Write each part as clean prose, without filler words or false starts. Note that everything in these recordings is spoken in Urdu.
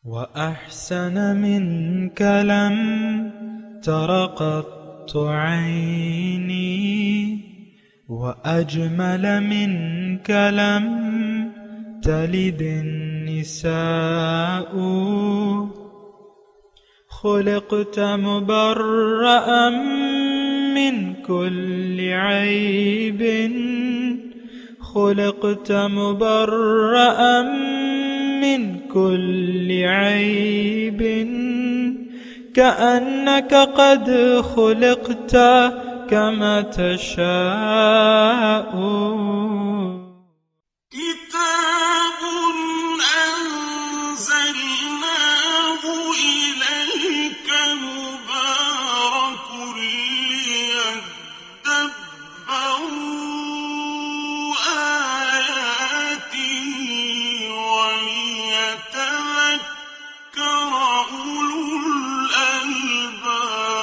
وأحسن منك لم تر قط عيني وأجمل منك لم تلد النساء خلقت مبرأ من كل عيب خلقت مبرأ من كل عيب كأنك قد خلقت كما تشاء كتاب أنزلناه إليك مبارك ليدبروا آياته وليتذكر أولو الألباب۔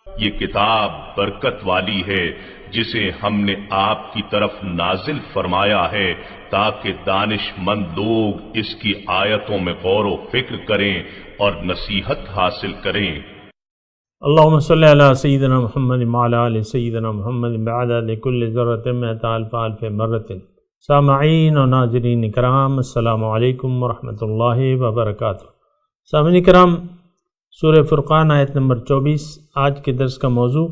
یہ کتاب برکت والی ہے جسے ہم نے آپ کی طرف نازل فرمایا ہے تاکہ دانش مند لوگ اس کی آیتوں میں غور و فکر کریں اور نصیحت حاصل کریں۔ اللہم صلی علی سیدنا محمد وعلی آل سیدنا محمد بعدد کل ذرۃ مئۃ الف الف مرۃ۔ سامعین و ناظرین کرام، السلام علیکم ورحمۃ اللہ وبرکاتہ۔ سامعین کرام، سورہ فرقان آیت نمبر 24 آج کے درس کا موضوع،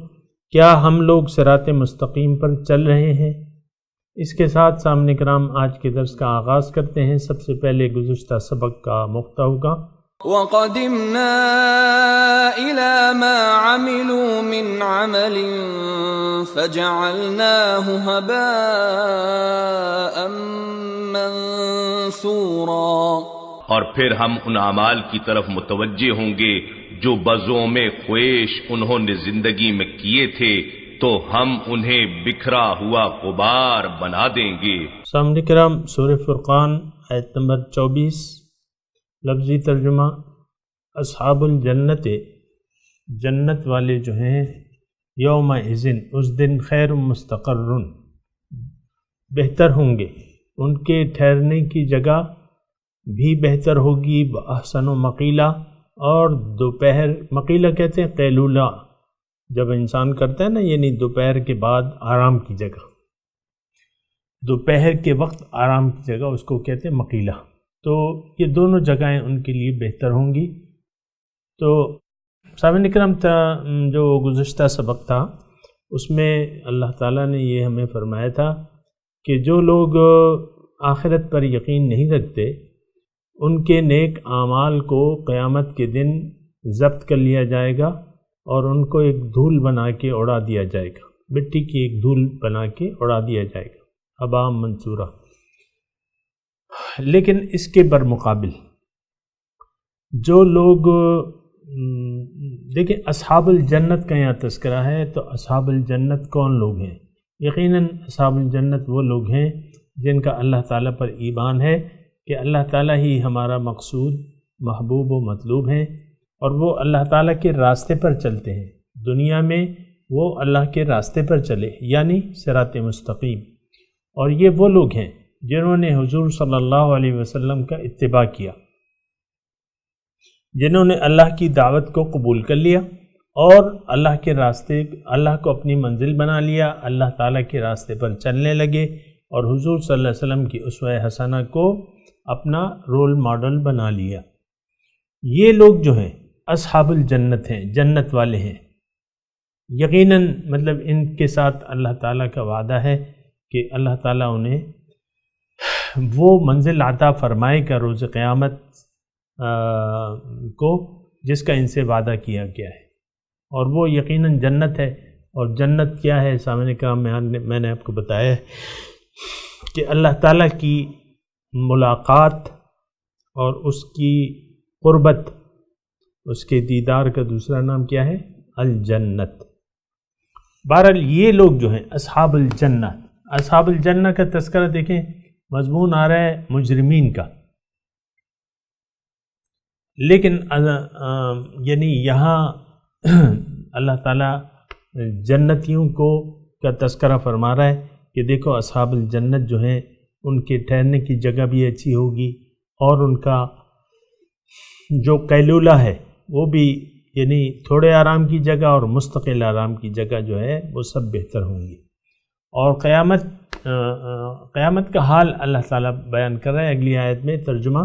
کیا ہم لوگ صراط مستقیم پر چل رہے ہیں؟ اس کے ساتھ سامعین کرام آج کے درس کا آغاز کرتے ہیں۔ سب سے پہلے گزشتہ سبق کا مقطع ہوگا۔ وَقَدِمْنَا إِلَى مَا عَمِلُوا مِنْ عَمَلٍ فَجَعَلْنَاهُ هَبَاءً مَنْثُورًا۔ اور پھر ہم ان اعمال کی طرف متوجہ ہوں گے جو بزوں میں خویش انہوں نے زندگی میں کیے تھے، تو ہم انہیں بکھرا ہوا غبار بنا دیں گے۔ سامعین کرام، سورہ فرقان آیت نمبر 24 لفظی ترجمہ، اصحاب الجنت، جنت والے جو ہیں، یوم اذن، اس دن، خیر مستقر، بہتر ہوں گے، ان کے ٹھہرنے کی جگہ بھی بہتر ہوگی، احسن و مقیلہ، اور دوپہر، مقیلہ کہتے ہیں قیلولہ، جب انسان کرتا ہے نا، یعنی دوپہر کے بعد آرام کی جگہ، دوپہر کے وقت آرام کی جگہ اس کو کہتے ہیں مقیلہ۔ تو یہ دونوں جگہیں ان کے لیے بہتر ہوں گی۔ تو سامعین کرام، جو گزشتہ سبق تھا اس میں اللہ تعالیٰ نے یہ ہمیں فرمایا تھا کہ جو لوگ آخرت پر یقین نہیں رکھتے، ان کے نیک اعمال کو قیامت کے دن ضبط کر لیا جائے گا اور ان کو ایک دھول بنا کے اڑا دیا جائے گا، مٹی کی ایک دھول بنا کے اڑا دیا جائے گا، ابا منصورہ۔ لیکن اس کے برمقابل جو لوگ، دیکھیں اصحاب الجنت کا یہاں تذکرہ ہے، تو اصحاب الجنت کون لوگ ہیں؟ یقیناً اصحاب الجنت وہ لوگ ہیں جن کا اللہ تعالیٰ پر ایمان ہے کہ اللہ تعالیٰ ہی ہمارا مقصود، محبوب و مطلوب ہیں، اور وہ اللہ تعالیٰ کے راستے پر چلتے ہیں۔ دنیا میں وہ اللہ کے راستے پر چلے، یعنی صراط مستقیم۔ اور یہ وہ لوگ ہیں جنہوں نے حضور صلی اللہ علیہ وسلم کا اتباع کیا، جنہوں نے اللہ کی دعوت کو قبول کر لیا اور اللہ کے راستے، اللہ کو اپنی منزل بنا لیا، اللہ تعالیٰ کے راستے پر چلنے لگے اور حضور صلی اللہ علیہ وسلم کی اسوہ حسنہ کو اپنا رول ماڈل بنا لیا۔ یہ لوگ جو ہیں اصحاب الجنت ہیں، جنت والے ہیں۔ یقیناً مطلب ان کے ساتھ اللہ تعالیٰ کا وعدہ ہے کہ اللہ تعالیٰ انہیں وہ منزل عطا فرمائے گا روز قیامت کو جس کا ان سے وعدہ کیا گیا ہے، اور وہ یقیناً جنت ہے۔ اور جنت کیا ہے؟ سامنے کا میں نے آپ کو بتایا ہے کہ اللہ تعالیٰ کی ملاقات اور اس کی قربت، اس کے دیدار کا دوسرا نام کیا ہے؟ الجنت۔ بہرحال یہ لوگ جو ہیں اصحاب الجنہ، اصحاب الجنہ کا تذکرہ دیکھیں، مضمون آ رہا ہے مجرمین کا، لیکن یعنی یہاں اللہ تعالیٰ جنتیوں کو کا تذکرہ فرما رہا ہے کہ دیکھو اصحاب الجنت جو ہیں ان کے ٹھہرنے کی جگہ بھی اچھی ہوگی، اور ان کا جو قیلولہ ہے وہ بھی، یعنی تھوڑے آرام کی جگہ اور مستقل آرام کی جگہ جو ہے وہ سب بہتر ہوں گی۔ اور قیامت کا حال اللہ تعالیٰ بیان کر رہے ہیں اگلی آیت میں، ترجمہ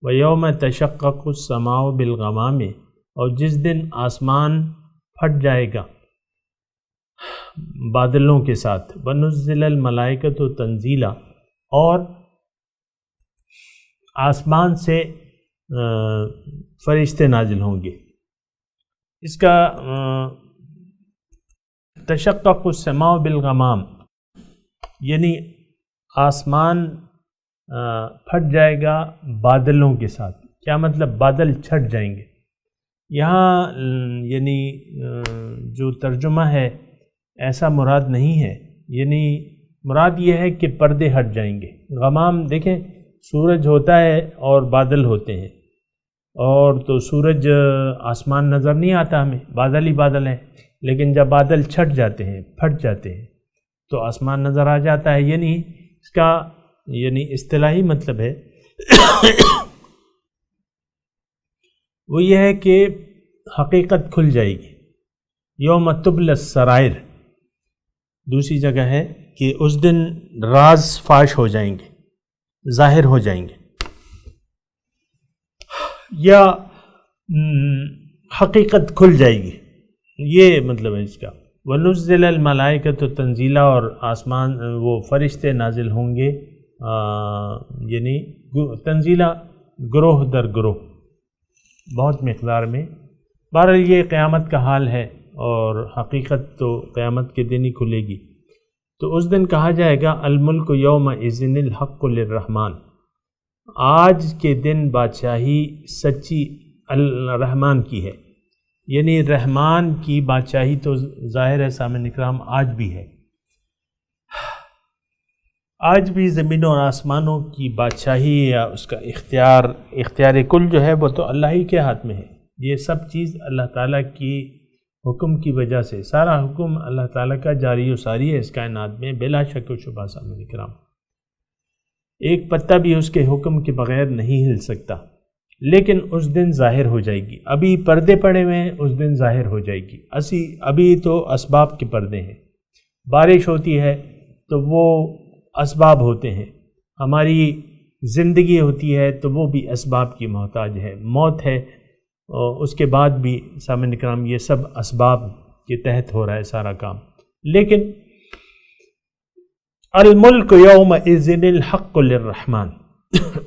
وَيَوْمَ تَشَقَّقُ السَّمَاءُ بِالْغَمَامِ، اور جس دن آسمان پھٹ جائے گا بادلوں کے ساتھ، وَنُزِّلَ الْمَلَائِكَةُ تَنزِيلًا، اور آسمان سے فرشتے نازل ہوں گے۔ اس کا تشقق السماء بالغمام یعنی آسمان پھٹ جائے گا بادلوں کے ساتھ۔ کیا مطلب؟ بادل چھٹ جائیں گے۔ یہاں یعنی جو ترجمہ ہے ایسا مراد نہیں ہے، یعنی مراد یہ ہے کہ پردے ہٹ جائیں گے۔ غمام دیکھیں، سورج ہوتا ہے اور بادل ہوتے ہیں، اور تو سورج آسمان نظر نہیں آتا ہمیں، بادل ہی بادل ہیں، لیکن جب بادل چھٹ جاتے ہیں، پھٹ جاتے ہیں، تو آسمان نظر آ جاتا ہے۔ یعنی اس کا یعنی اصطلاحی مطلب ہے وہ یہ ہے کہ حقیقت کھل جائے گی۔ یوم تبل السرائر، دوسری جگہ ہے کہ اس دن راز فاش ہو جائیں گے، ظاہر ہو جائیں گے، یا حقیقت کھل جائے گی، یہ مطلب ہے اس کا۔ وَنُزِّلَ الْمَلَائِكَةُ تَنزِيلًا، اور آسمان وہ فرشتے نازل ہوں گے، یعنی تنزیلہ، گروہ در گروہ، بہت مقدار میں۔ بہرحال یہ قیامت کا حال ہے، اور حقیقت تو قیامت کے دن ہی کھلے گی۔ تو اس دن کہا جائے گا الملک یومئذ الحق للرحمن، آج کے دن بادشاہی سچی الرحمن کی ہے، یعنی رحمان کی بادشاہی تو ظاہر ہے سامعین اکرام آج بھی ہے، آج بھی زمینوں اور آسمانوں کی بادشاہی یا اس کا اختیار کل جو ہے وہ تو اللہ ہی کے ہاتھ میں ہے۔ یہ سب چیز اللہ تعالیٰ کی حکم کی وجہ سے، سارا حکم اللہ تعالیٰ کا جاری و ساری ہے اس کائنات میں، بلا شک و شبہ سامعین اکرام، ایک پتہ بھی اس کے حکم کے بغیر نہیں ہل سکتا، لیکن اس دن ظاہر ہو جائے گی۔ ابھی پردے پڑے ہوئے ہیں، اس دن ظاہر ہو جائے گی۔ ابھی تو اسباب کے پردے ہیں، بارش ہوتی ہے تو وہ اسباب ہوتے ہیں، ہماری زندگی ہوتی ہے تو وہ بھی اسباب کی محتاج ہے، موت ہے اور اس کے بعد بھی سامعین اکرام یہ سب اسباب کے تحت ہو رہا ہے سارا کام۔ لیکن الملک یومئذ الحق للرحمن،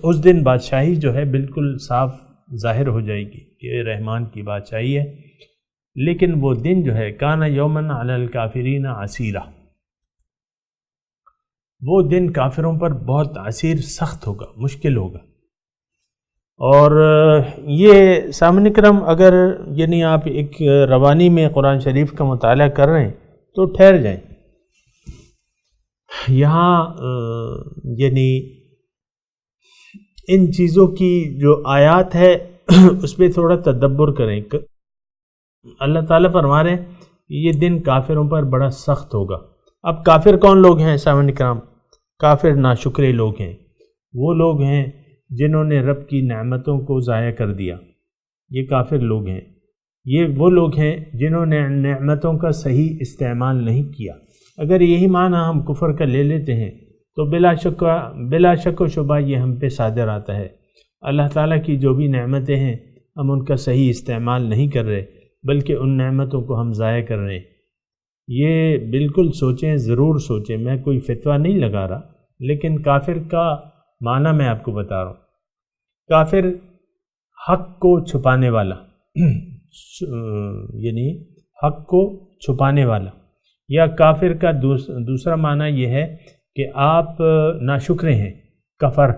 اس دن بادشاہی جو ہے بالکل صاف ظاہر ہو جائے گی کہ رحمان کی بادشاہی ہے، لیکن وہ دن جو ہے کان یومن علی الکافرین عسیرا، وہ دن کافروں پر بہت عسیر، سخت ہوگا، مشکل ہوگا۔ اور یہ سامعین کرام اگر یعنی آپ ایک روانی میں قرآن شریف کا مطالعہ کر رہے ہیں تو ٹھہر جائیں، یہاں یعنی ان چیزوں کی جو آیات ہے اس پہ تھوڑا تدبر کریں۔ اللہ تعالیٰ فرما رہے ہیں یہ دن کافروں پر بڑا سخت ہوگا۔ اب کافر کون لوگ ہیں سامعین کرام؟ کافر ناشکرے لوگ ہیں، وہ لوگ ہیں جنہوں نے رب کی نعمتوں کو ضائع کر دیا، یہ کافر لوگ ہیں۔ یہ وہ لوگ ہیں جنہوں نے نعمتوں کا صحیح استعمال نہیں کیا۔ اگر یہی معنی ہم کفر کا لے لیتے ہیں تو بلا شک و شبہ یہ ہم پہ صادر آتا ہے۔ اللہ تعالیٰ کی جو بھی نعمتیں ہیں ہم ان کا صحیح استعمال نہیں کر رہے، بلکہ ان نعمتوں کو ہم ضائع کر رہے ہیں۔ یہ بالکل سوچیں، ضرور سوچیں، میں کوئی فتویٰ نہیں لگا رہا، لیکن کافر کا معنی میں آپ کو بتا رہا ہوں۔ کافر حق کو چھپانے والا یعنی حق کو چھپانے والا، یا کافر کا دوسرا معنی یہ ہے کہ آپ ناشکرے ہیں، کفر،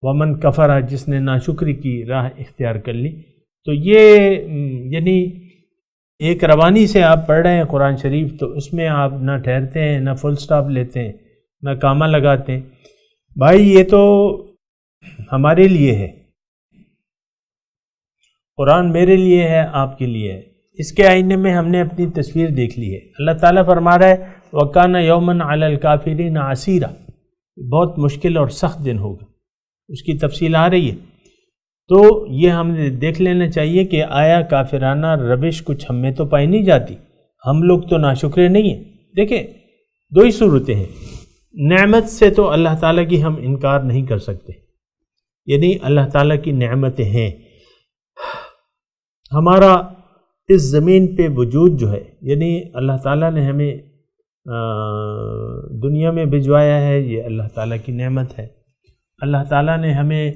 ومن کفر، جس نے ناشکری کی راہ اختیار کر لی۔ تو یہ یعنی ایک روانی سے آپ پڑھ رہے ہیں قرآن شریف تو اس میں آپ نہ ٹھہرتے ہیں، نہ فل سٹاپ لیتے ہیں، نہ کامہ لگاتے ہیں۔ بھائی یہ تو ہمارے لیے ہے، قرآن میرے لیے ہے، آپ کے لیے ہے، اس کے آئینے میں ہم نے اپنی تصویر دیکھ لی ہے۔ اللہ تعالیٰ فرما رہا ہے وَكَانَ يَوْمًا عَلَى الْكَافِرِينَ عَسِيرًا، بہت مشکل اور سخت دن ہوگا، اس کی تفصیل آ رہی ہے۔ تو یہ ہمیں دیکھ لینا چاہیے کہ آیا کافرانہ روش کچھ ہم میں تو پائی نہیں جاتی، ہم لوگ تو ناشکرے نہیں ہیں۔ دیکھیں دو ہی صورتیں ہیں، نعمت سے تو اللہ تعالیٰ کی ہم انکار نہیں کر سکتے، یعنی اللہ تعالیٰ کی نعمتیں ہیں، ہمارا اس زمین پہ وجود جو ہے، یعنی اللہ تعالیٰ نے ہمیں دنیا میں بھجوایا ہے، یہ اللہ تعالیٰ کی نعمت ہے۔ اللہ تعالیٰ نے ہمیں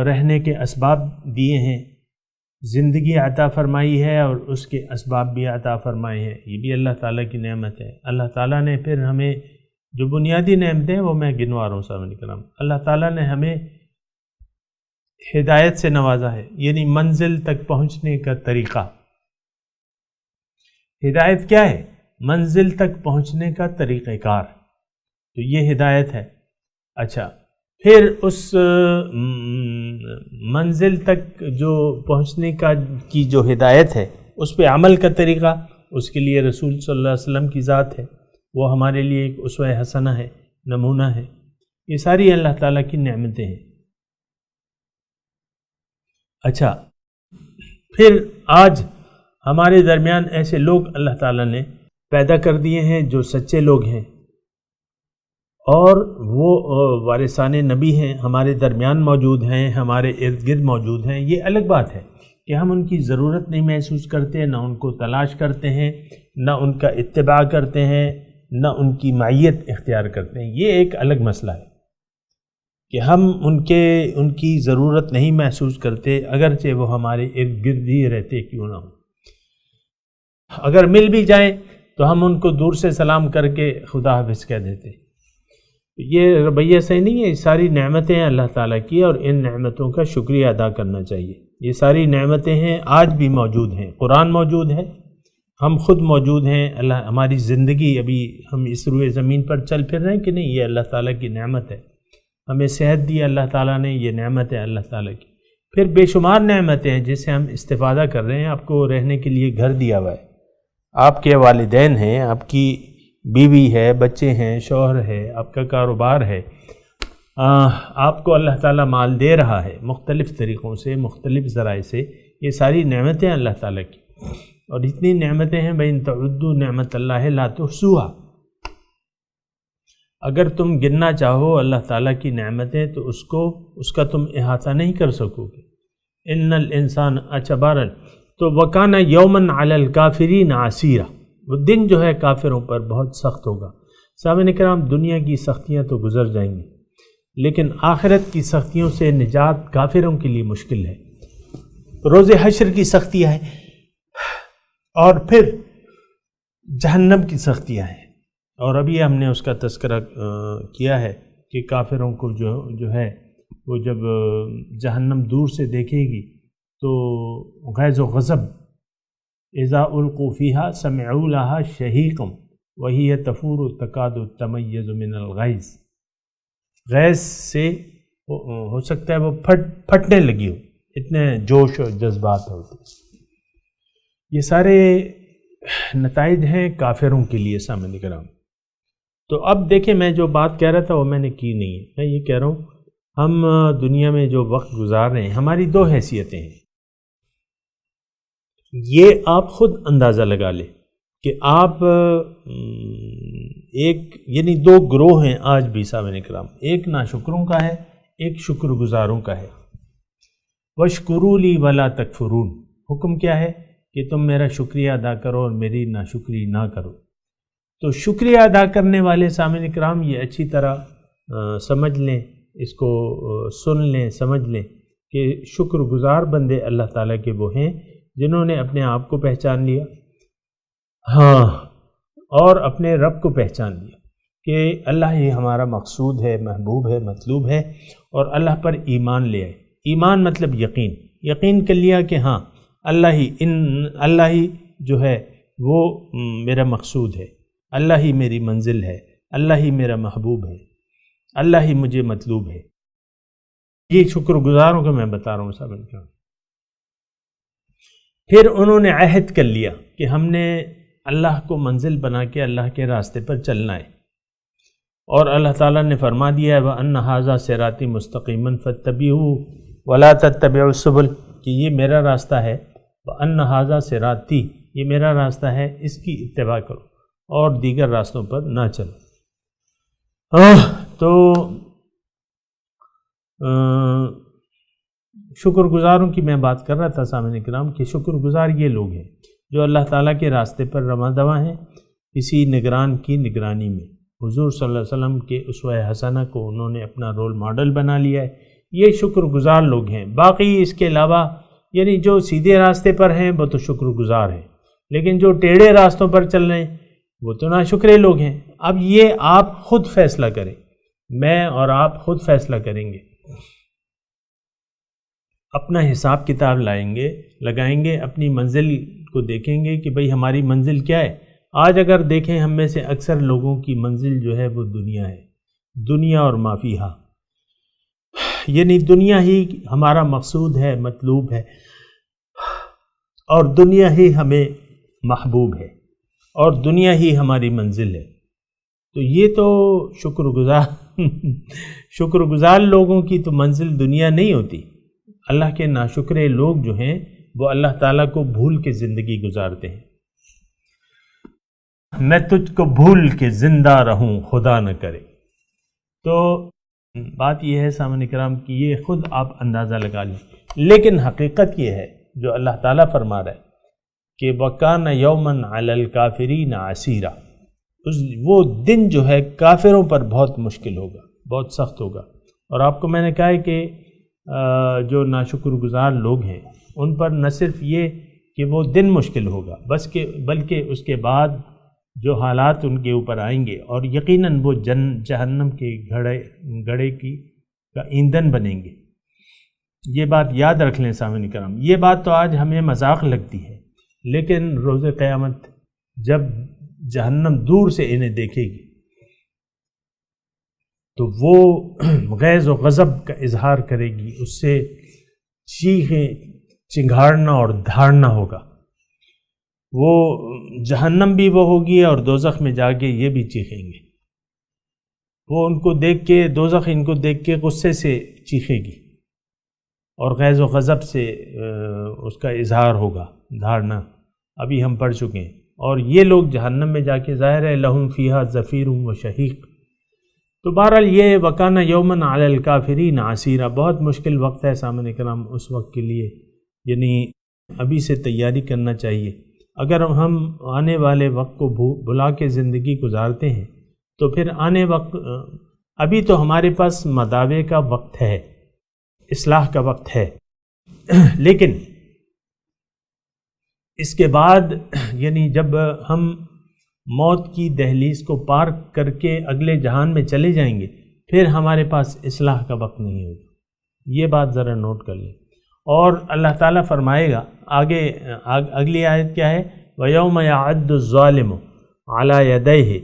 رہنے کے اسباب دیے ہیں، زندگی عطا فرمائی ہے اور اس کے اسباب بھی عطا فرمائے ہیں، یہ بھی اللہ تعالیٰ کی نعمت ہے۔ اللہ تعالیٰ نے پھر ہمیں جو بنیادی نعمتیں وہ میں گنوا رہا ہوں سامعین کرام، اللہ تعالیٰ نے ہمیں ہدایت سے نوازا ہے، یعنی منزل تک پہنچنے کا طریقہ۔ ہدایت کیا ہے؟ منزل تک پہنچنے کا طریقہ کار، تو یہ ہدایت ہے۔ اچھا، پھر اس منزل تک جو پہنچنے کی جو ہدایت ہے اس پہ عمل کا طریقہ، اس کے لیے رسول صلی اللہ علیہ وسلم کی ذات ہے، وہ ہمارے لیے ایک اسوہ حسنہ ہے، نمونہ ہے۔ یہ ساری اللہ تعالیٰ کی نعمتیں ہیں۔ اچھا، پھر آج ہمارے درمیان ایسے لوگ اللہ تعالیٰ نے پیدا کر دیے ہیں جو سچے لوگ ہیں، اور وہ وارثان نبی ہیں، ہمارے درمیان موجود ہیں، ہمارے ارد گرد موجود ہیں۔ یہ الگ بات ہے کہ ہم ان کی ضرورت نہیں محسوس کرتے، نہ ان کو تلاش کرتے ہیں، نہ ان کا اتباع کرتے ہیں، نہ ان کی معیت اختیار کرتے ہیں۔ یہ ایک الگ مسئلہ ہے کہ ہم ان کی ضرورت نہیں محسوس کرتے، اگرچہ وہ ہمارے ارد گرد ہی رہتے کیوں نہ ہوں۔ اگر مل بھی جائیں تو ہم ان کو دور سے سلام کر کے خدا حافظ کہہ دیتے۔ یہ رویہ صحیح نہیں ہے۔ یہ ساری نعمتیں ہیں اللہ تعالیٰ کی، اور ان نعمتوں کا شکریہ ادا کرنا چاہیے۔ یہ ساری نعمتیں ہیں، آج بھی موجود ہیں، قرآن موجود ہے، ہم خود موجود ہیں، اللہ ہماری زندگی، ابھی ہم اس روئے زمین پر چل پھر رہے ہیں کہ نہیں، یہ اللہ تعالیٰ کی نعمت ہے۔ ہمیں صحت دی اللہ تعالیٰ نے، یہ نعمت ہے اللہ تعالیٰ کی۔ پھر بے شمار نعمتیں ہیں جس سے ہم استفادہ کر رہے ہیں۔ آپ کو رہنے کے لیے گھر دیا ہوا ہے، آپ کے والدین ہیں، آپ کی بیوی ہے، بچے ہیں، شوہر ہے، آپ کا کاروبار ہے، آپ کو اللہ تعالیٰ مال دے رہا ہے مختلف طریقوں سے، مختلف ذرائع سے۔ یہ ساری نعمتیں اللہ تعالیٰ کی، اور اتنی نعمتیں ہیں بَإِن تَعُدُّوا نِعْمَتَ اللَّهِ لَا تُحْصُوهَا۔ اگر تم گننا چاہو اللہ تعالیٰ کی نعمتیں تو اس کا تم احاطہ نہیں کر سکو گے۔ ان الانسان اچبارن تو وکانا یومن علی الکافرین عسیرا، وہ دن جو ہے کافروں پر بہت سخت ہوگا۔ سامعین کرام، دنیا کی سختیاں تو گزر جائیں گی، لیکن آخرت کی سختیوں سے نجات کافروں کے لیے مشکل ہے۔ روز حشر کی سختیاں ہیں، اور پھر جہنم کی سختیاں ہیں، اور ابھی ہم نے اس کا تذکرہ کیا ہے کہ کافروں کو جو ہے وہ جب جہنم دور سے دیکھے گی تو غیظ و غضب، اذا القوا فیہا سمعوا لہا شہیقا وہی تفور تکاد تمیز من الغیظ، غیظ سے ہو سکتا ہے وہ پھٹنے لگی ہو، اتنے جوش اور جذبات ہوتے۔ یہ سارے نتائج ہیں کافروں کے لیے سامعین کرام۔ تو اب دیکھیں، میں جو بات کہہ رہا تھا وہ میں نے کی نہیں ہے، میں یہ کہہ رہا ہوں ہم دنیا میں جو وقت گزار رہے ہیں، ہماری دو حیثیتیں ہیں۔ یہ آپ خود اندازہ لگا لیں کہ آپ یعنی دو گروہ ہیں آج بھی سامعین کرام، ایک ناشکروں کا ہے، ایک شکر گزاروں کا ہے۔ وَاشْكُرُوا لِي وَلَا تَكْفُرُونَ، حکم کیا ہے کہ تم میرا شکریہ ادا کرو اور میری ناشکری نہ کرو۔ تو شکریہ ادا کرنے والے سامعین کرام یہ اچھی طرح سمجھ لیں، اس کو سن لیں، سمجھ لیں کہ شکر گزار بندے اللہ تعالیٰ کے وہ ہیں جنہوں نے اپنے آپ کو پہچان لیا، ہاں، اور اپنے رب کو پہچان لیا کہ اللہ ہی ہمارا مقصود ہے، محبوب ہے، مطلوب ہے، اور اللہ پر ایمان لے آئے۔ ایمان مطلب یقین کر لیا کہ ہاں اللہ ہی جو ہے وہ میرا مقصود ہے، اللہ ہی میری منزل ہے، اللہ ہی میرا محبوب ہے، اللہ ہی مجھے مطلوب ہے۔ یہ شکر گزاروں کو میں بتا رہا ہوں صاحب۔ پھر انہوں نے عہد کر لیا کہ ہم نے اللہ کو منزل بنا کے اللہ کے راستے پر چلنا ہے، اور اللہ تعالیٰ نے فرما دیا ہے وَأَنَّ هَذَا صِرَاطِي مُسْتَقِيمًا فَاتَّبِعُوهُ وَلَا تَتَّبِعُوا السُّبُلَ کہ یہ میرا راستہ ہے، وَأَنَّ هَذَا صِرَاطِي یہ میرا راستہ ہے، اس کی اتباع کرو اور دیگر راستوں پر نہ چلو۔ تو شکر گزاروں کی میں بات کر رہا تھا سامعین کرام کہ شکر گزار یہ لوگ ہیں جو اللہ تعالیٰ کے راستے پر رواں دواں ہیں، کسی نگران کی نگرانی میں۔ حضور صلی اللہ علیہ وسلم کے اسوہ حسنہ کو انہوں نے اپنا رول ماڈل بنا لیا ہے، یہ شکر گزار لوگ ہیں۔ باقی اس کے علاوہ یعنی جو سیدھے راستے پر ہیں وہ تو شکر گزار ہیں، لیکن جو ٹیڑھے راستوں پر چل رہے ہیں وہ تو ناشکرے لوگ ہیں۔ اب یہ آپ خود فیصلہ کریں، میں اور آپ خود فیصلہ کریں گے، اپنا حساب کتاب لگائیں گے، اپنی منزل کو دیکھیں گے کہ بھئی ہماری منزل کیا ہے۔ آج اگر دیکھیں ہم میں سے اکثر لوگوں کی منزل جو ہے وہ دنیا ہے، دنیا اور ما فیہا، یعنی دنیا ہی ہمارا مقصود ہے، مطلوب ہے، اور دنیا ہی ہمیں محبوب ہے، اور دنیا ہی ہماری منزل ہے۔ تو یہ تو شکر گزار لوگوں کی تو منزل دنیا نہیں ہوتی۔ اللہ کے ناشکرے لوگ جو ہیں وہ اللہ تعالیٰ کو بھول کے زندگی گزارتے ہیں۔ میں تجھ کو بھول کے زندہ رہوں خدا نہ کرے۔ تو بات یہ ہے سامعین کرام کہ یہ خود آپ اندازہ لگا لیں، لیکن حقیقت یہ ہے جو اللہ تعالیٰ فرما رہا ہے کہ وَكَانَ يَوْمًا عَلَى الْكَافِرِينَ عَسِيرًا، وہ دن جو ہے کافروں پر بہت مشکل ہوگا، بہت سخت ہوگا۔ اور آپ کو میں نے کہا ہے کہ جو ناشکر گزار لوگ ہیں ان پر نہ صرف یہ کہ وہ دن مشکل ہوگا بلکہ اس کے بعد جو حالات ان کے اوپر آئیں گے، اور یقیناً وہ جہنم کے گڑھے کا ایندھن بنیں گے۔ یہ بات یاد رکھ لیں سامعین کرام، یہ بات تو آج ہمیں مذاق لگتی ہے، لیکن روز قیامت جب جہنم دور سے انہیں دیکھے گی تو وہ غیظ و غضب کا اظہار کرے گی، اس سے چیخیں چنگھاڑنا اور دھاڑنا ہوگا۔ وہ جہنم بھی وہ ہوگی اور دوزخ میں جا کے یہ بھی چیخیں گے۔ وہ ان کو دیکھ کے، دوزخ ان کو دیکھ کے غصے سے چیخے گی اور غیظ و غضب سے اس کا اظہار ہوگا، دھاڑنا ابھی ہم پڑھ چکے ہیں۔ اور یہ لوگ جہنم میں جا کے ظاہر ہے لہم فیہا زفیر و شہیق۔ تو بہرحال یہ وکانہ یومن علی الکافرین عسیرا، بہت مشکل وقت ہے سامعین کرام اس وقت کے لیے، یعنی ابھی سے تیاری کرنا چاہیے۔ اگر ہم آنے والے وقت کو بھلا کے زندگی گزارتے ہیں تو پھر آنے وقت، ابھی تو ہمارے پاس مداوع کا وقت ہے، اصلاح کا وقت ہے، لیکن اس کے بعد یعنی جب ہم موت کی دہلیز کو پار کر کے اگلے جہان میں چلے جائیں گے پھر ہمارے پاس اصلاح کا وقت نہیں ہوگا۔ یہ بات ذرا نوٹ کر لیں۔ اور اللہ تعالیٰ فرمائے گا آگے، اگلی آیت کیا ہے؟ وَيَوْمَ يَعَدُّ الظَّالِمُ عَلَى يَدَيْهِ،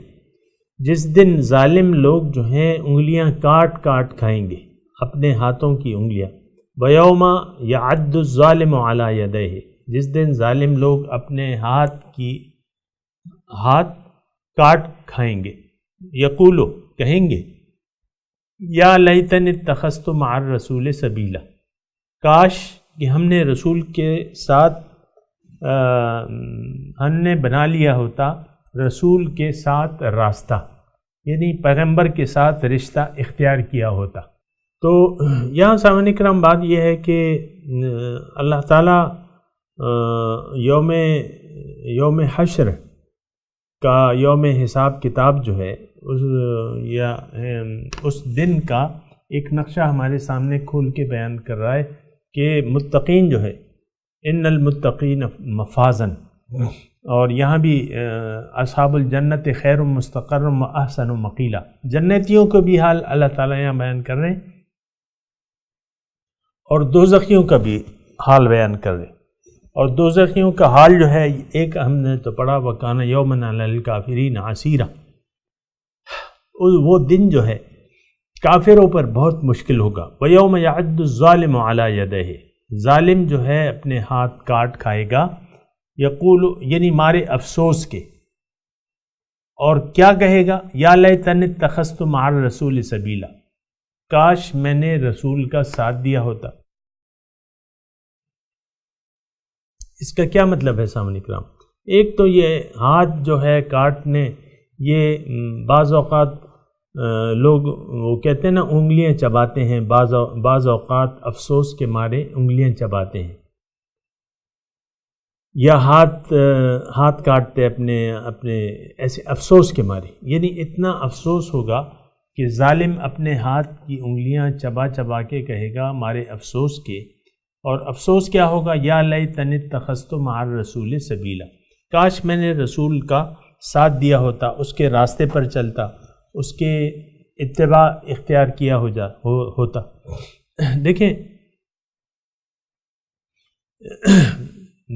جس دن ظالم لوگ جو ہیں انگلیاں کاٹ کاٹ کھائیں گے، اپنے ہاتھوں کی انگلیاں۔ وَيَوْمَ يَعَدُّ الظَّالِمُ عَلَى يَدَيْهِ، جس دن ظالم لوگ اپنے ہاتھ کاٹ کھائیں گے۔ یقولو، کہیں گے، یا لیتنی اتخذت مع الرسول سبیلا، کاش کہ ہم نے رسول کے ساتھ ہم نے بنا لیا ہوتا رسول کے ساتھ راستہ، یعنی پیغمبر کے ساتھ رشتہ اختیار کیا ہوتا۔ تو یہاں سامعین کرام بات یہ ہے کہ اللہ تعالیٰ یوم حشر کا، یوم حساب کتاب جو ہے اس دن کا ایک نقشہ ہمارے سامنے کھول کے بیان کر رہا ہے کہ متقین جو ہے ان المتقین مفازن، اور یہاں بھی اصحاب الجنت خیر مستقر و احسن مقیلا، جنتیوں کو بھی حال اللہ تعالیٰ یہاں بیان کر رہے ہیں اور دوزخیوں کا بھی حال بیان کر رہے ہیں۔ اور دوزخیوں کا حال جو ہے ایک ہم نے تو پڑھا وَكَانَ يَوْمًا عَلَى الْكَافِرِينَ عَسِيرًا، وہ دن جو ہے کافروں پر بہت مشکل ہوگا۔ وَيَوْمَ يَعَدُّ الظَّالِمُ عَلَى يَدَيْهِ، ظالم جو ہے اپنے ہاتھ کاٹ کھائے گا، یقول، یعنی مارے افسوس کے اور کیا کہے گا؟ یا لیتنی اتخذت مع الرسول سبیلا، کاش میں نے رسول کا ساتھ دیا ہوتا۔ اس کا کیا مطلب ہے سامعین کرام؟ ایک تو یہ ہاتھ جو ہے کاٹنے، یہ بعض اوقات لوگ وہ کہتے ہیں نا انگلیاں چباتے ہیں، بعض اوقات افسوس کے مارے انگلیاں چباتے ہیں، یا ہاتھ کاٹتے اپنے ایسے افسوس کے مارے، یعنی اتنا افسوس ہوگا کہ ظالم اپنے ہاتھ کی انگلیاں چبا چبا کے کہے گا مارے افسوس کے، اور افسوس کیا ہوگا؟ یا لیتنی اتخذت مع الرسول سبیلا، کاش میں نے رسول کا ساتھ دیا ہوتا، اس کے راستے پر چلتا، اس کے اتباع اختیار کیا ہوتا۔ دیکھیں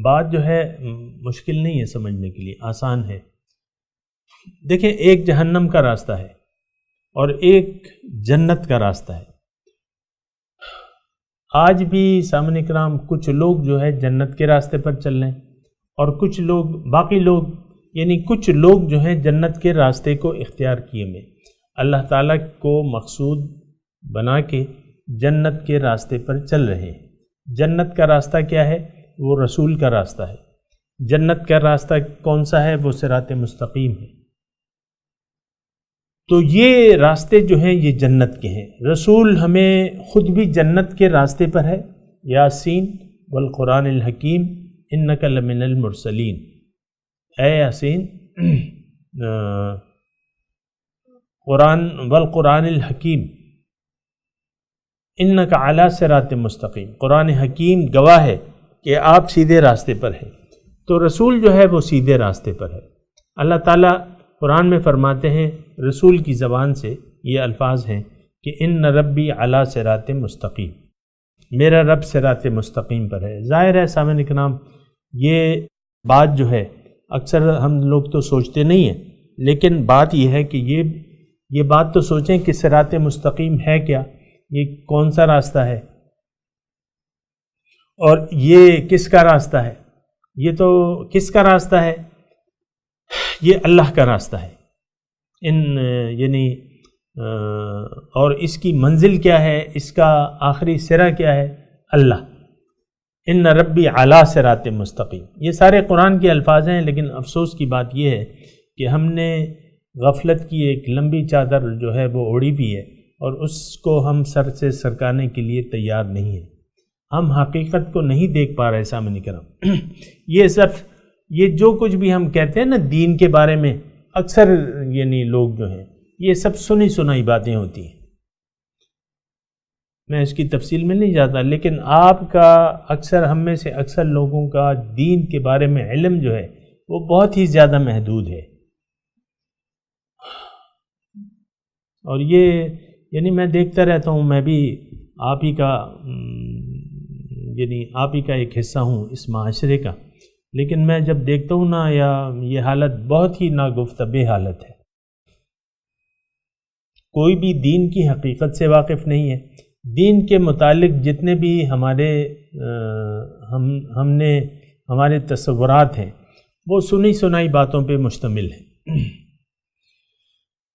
بات جو ہے مشکل نہیں ہے سمجھنے کے لیے، آسان ہے۔ دیکھیں ایک جہنم کا راستہ ہے اور ایک جنت کا راستہ ہے۔ آج بھی سامعین کرام کچھ لوگ جو ہے جنت کے راستے پر چل رہے ہیں، اور کچھ لوگ جو ہیں جنت کے راستے کو اختیار کیے میں اللہ تعالیٰ کو مقصود بنا کے جنت کے راستے پر چل رہے ہیں۔ جنت کا راستہ کیا ہے؟ وہ رسول کا راستہ ہے۔ جنت کا راستہ کون سا ہے؟ وہ صراط مستقیم ہے۔ تو یہ راستے جو ہیں یہ جنت کے ہیں۔ رسول ہمیں خود بھی جنت کے راستے پر ہے۔ یاسین والقرآن الحکیم انک لمن المرسلین، اے یاسین والقرآن الحکیم انک علی صراط مستقیم، قرآن حکیم گواہ ہے کہ آپ سیدھے راستے پر ہیں۔ تو رسول جو ہے وہ سیدھے راستے پر ہے۔ اللہ تعالیٰ قرآن میں فرماتے ہیں رسول کی زبان سے یہ الفاظ ہیں کہ ان ربی علی صراط مستقیم، میرا رب صراط مستقیم پر ہے۔ ظاہر ہے سامعین کرام یہ بات جو ہے اکثر ہم لوگ تو سوچتے نہیں ہیں، لیکن بات یہ ہے کہ یہ بات تو سوچیں کہ صراط مستقیم ہے کیا، یہ کون سا راستہ ہے، اور یہ کس کا راستہ ہے؟ یہ تو کس کا راستہ ہے؟ یہ اللہ کا راستہ ہے۔ اور اس کی منزل کیا ہے، اس کا آخری سرا کیا ہے؟ اللہ۔ ان ربی علی صراط مستقیم، یہ سارے قرآن کے الفاظ ہیں، لیکن افسوس کی بات یہ ہے کہ ہم نے غفلت کی ایک لمبی چادر جو ہے وہ اوڑھی بھی ہے، اور اس کو ہم سر سے سرکانے کے لیے تیار نہیں ہیں۔ ہم حقیقت کو نہیں دیکھ پا رہے سامنے کرام۔ یہ جو کچھ بھی ہم کہتے ہیں نا دین کے بارے میں، اکثر لوگ جو ہیں یہ سب سنی سنائی باتیں ہوتی ہیں۔ میں اس کی تفصیل میں نہیں جاتا، لیکن آپ کا ہم میں سے اکثر لوگوں کا دین کے بارے میں علم جو ہے وہ بہت ہی زیادہ محدود ہے۔ اور یہ میں دیکھتا رہتا ہوں، میں بھی آپ ہی کا ایک حصہ ہوں اس معاشرے کا، لیکن میں جب دیکھتا ہوں نا یہ حالت بہت ہی ناگفتہ حالت ہے۔ کوئی بھی دین کی حقیقت سے واقف نہیں ہے۔ دین کے متعلق جتنے بھی ہمارے تصورات ہیں وہ سنی سنائی باتوں پہ مشتمل ہیں،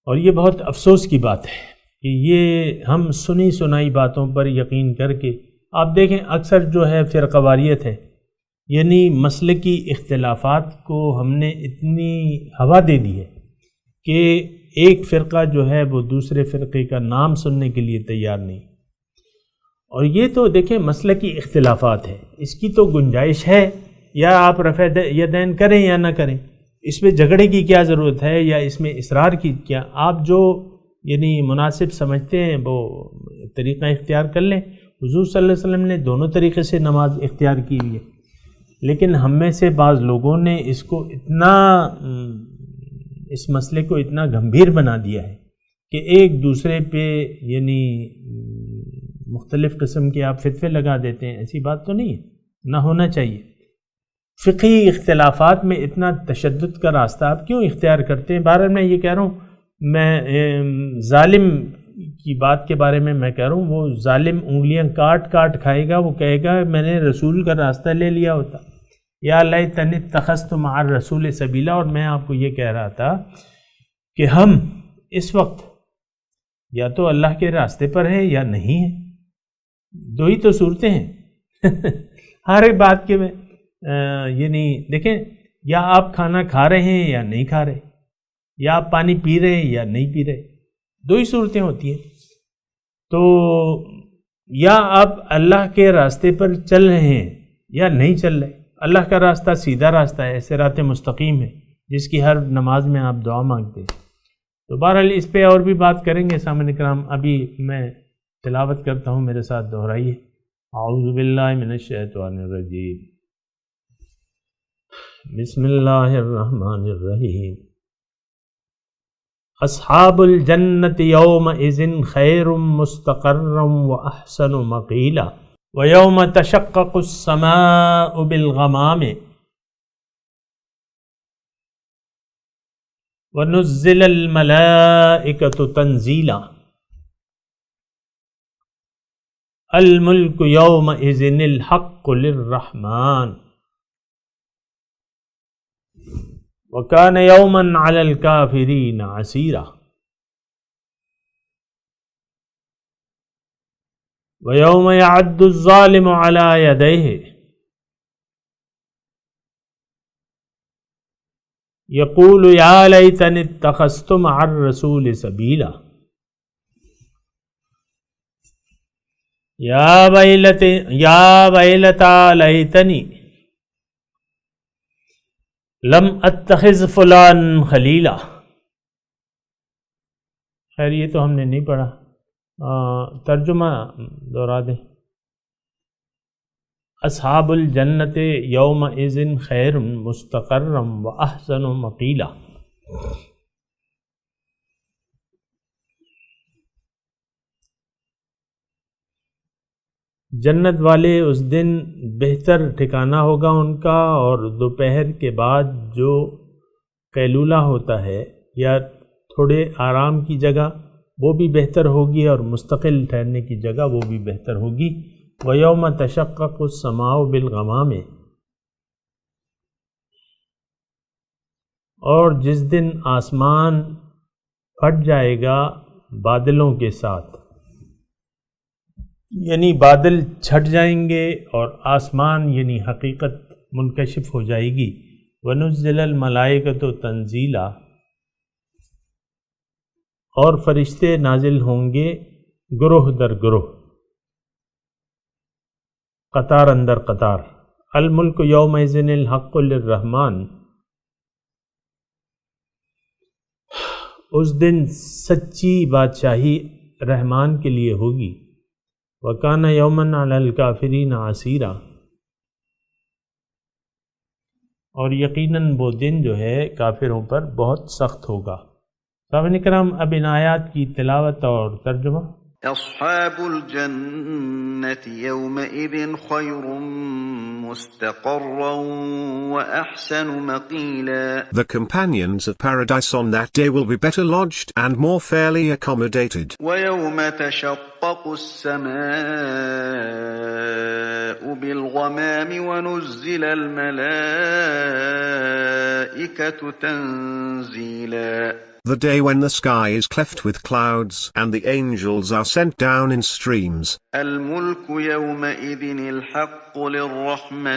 اور یہ بہت افسوس کی بات ہے کہ یہ ہم سنی سنائی باتوں پر یقین کر کے، آپ دیکھیں اکثر جو ہے فرقہ واریت ہے، یعنی مسلکی اختلافات کو ہم نے اتنی ہوا دے دی ہے کہ ایک فرقہ جو ہے وہ دوسرے فرقے کا نام سننے کے لیے تیار نہیں۔ اور یہ تو دیکھیں مسلکی اختلافات ہے، اس کی تو گنجائش ہے، یا آپ رفع یدین کریں یا نہ کریں، اس میں جھگڑے کی کیا ضرورت ہے، یا اس میں اصرار کی کیا؟ آپ جو مناسب سمجھتے ہیں وہ طریقہ اختیار کر لیں۔ حضور صلی اللہ علیہ وسلم نے دونوں طریقے سے نماز اختیار کی ہوئی ہے، لیکن ہم میں سے بعض لوگوں نے اس مسئلے کو اتنا گمبھیر بنا دیا ہے کہ ایک دوسرے پہ مختلف قسم کے آپ فتوے لگا دیتے ہیں۔ ایسی بات تو نہیں ہے، نہ ہونا چاہیے۔ فقہی اختلافات میں اتنا تشدد کا راستہ آپ کیوں اختیار کرتے ہیں؟ بہرحال میں یہ کہہ رہا ہوں، میں ظالم کی بات کے بارے میں کہہ رہا ہوں، وہ ظالم انگلیاں کاٹ کاٹ کھائے گا، وہ کہے گا میں نے رسول کا راستہ لے لیا ہوتا، یا لیتنی اتخذت مع الرسول سبیلا۔ اور میں آپ کو یہ کہہ رہا تھا کہ ہم اس وقت یا تو اللہ کے راستے پر ہیں یا نہیں ہیں. دو ہی تو صورتیں ہیں ہر ایک بات کے میں یہ نہیں. دیکھیں، یا آپ کھانا کھا رہے ہیں یا نہیں کھا رہے، یا آپ پانی پی رہے ہیں یا نہیں پی رہے، دو ہی صورتیں ہوتی ہیں. تو یا آپ اللہ کے راستے پر چل رہے ہیں یا نہیں چل رہے. اللہ کا راستہ سیدھا راستہ ہے، صراط مستقیم ہے، جس کی ہر نماز میں آپ دعا مانگتے ہیں. تو بہرحال اس پہ اور بھی بات کریں گے سامعین کرام. ابھی میں تلاوت کرتا ہوں، میرے ساتھ دہرائیے. اعوذ باللہ من الشیطان الرجیم، بسم اللہ الرحمن الرحیم. اصحاب الجنت یومئذ خیر مستقرا واحسن مقیلا ویوم تشقق السماء بالغمام ونزل الملائکۃ تنزیلا الملک یومئذ الحق للرحمن وَكَانَ يَوْمًا عَلَى الْكَافِرِينَ عَسِيرًا وَيَوْمَ يَعَضُّ الظَّالِمُ عَلَى يَدَيْهِ يَقُولُ يَا لَيْتَنِي اتَّخَذْتُ مَعَ الرَّسُولِ سَبِيلًا يَا وَيْلَتَى لَيْتَنِي لم اتخذ فلان خلیلا. خیر یہ تو ہم نے نہیں پڑھا، ترجمہ دہرا دیں. اصحاب الجنت یومئذ خیر مستقرا واحسن مقیلا. جنت والے اس دن بہتر ٹھکانہ ہوگا ان کا، اور دوپہر کے بعد جو قیلولہ ہوتا ہے یا تھوڑے آرام کی جگہ وہ بھی بہتر ہوگی، اور مستقل ٹھہرنے کی جگہ وہ بھی بہتر ہوگی. وَيَوْمَ تَشَقَّقُ السَّمَاءُ بِالْغَمَامِ، اور جس دن آسمان پھٹ جائے گا بادلوں کے ساتھ، یعنی بادل چھٹ جائیں گے اور آسمان یعنی حقیقت منکشف ہو جائے گی. وَنُزِّلَ الْمَلَائِكَةُ تَنزِيلًا، اور فرشتے نازل ہوں گے گروہ در گروہ، قطار اندر قطار. الملک یومئذ الحق للرحمن، اس دن سچی بادشاہی رحمان کے لیے ہوگی. وَكَانَ يَوْمًا عَلَى الْكَافِرِينَ عَسِيرًا، اور یقیناً وہ دن جو ہے کافروں پر بہت سخت ہوگا. سامعین کرام، اب ان آیات کی تلاوت اور ترجمہ. اصحاب الجنة يومئذ خير مستقرا وأحسن مقيلا. The companions of paradise on that day will be better lodged and more fairly accommodated. ويوم تشقق السماء بالغمام ونزل الملائكة تنزيلا. The day when the sky is cleft with clouds and the angels are sent down in streams. الملك يومئذ الحق للرحمن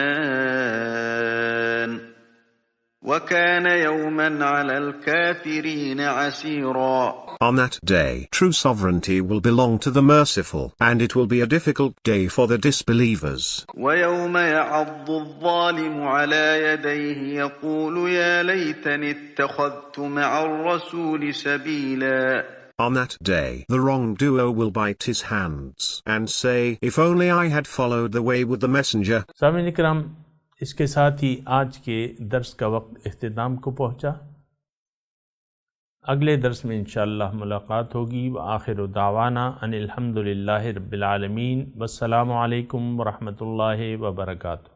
وكان يوما على الكافرين عسيرا. On that day, true sovereignty will belong to the merciful, and it will be a difficult day for the disbelievers. ويوم يعض الظالم على يديه يقول يا ليتني اتخذت مع الرسول سبيلا. On that day, the wrongdoer will bite his hands and say, if only I had followed the way with the messenger. سامعین کرام، اس کے ساتھ ہی آج کے درس کا وقت اختتام کو پہنچا. اگلے درس میں انشاءاللہ ملاقات ہوگی. وآخر دعوانا ان الحمدللہ رب العالمین، والسلام علیکم ورحمۃ اللہ وبرکاتہ.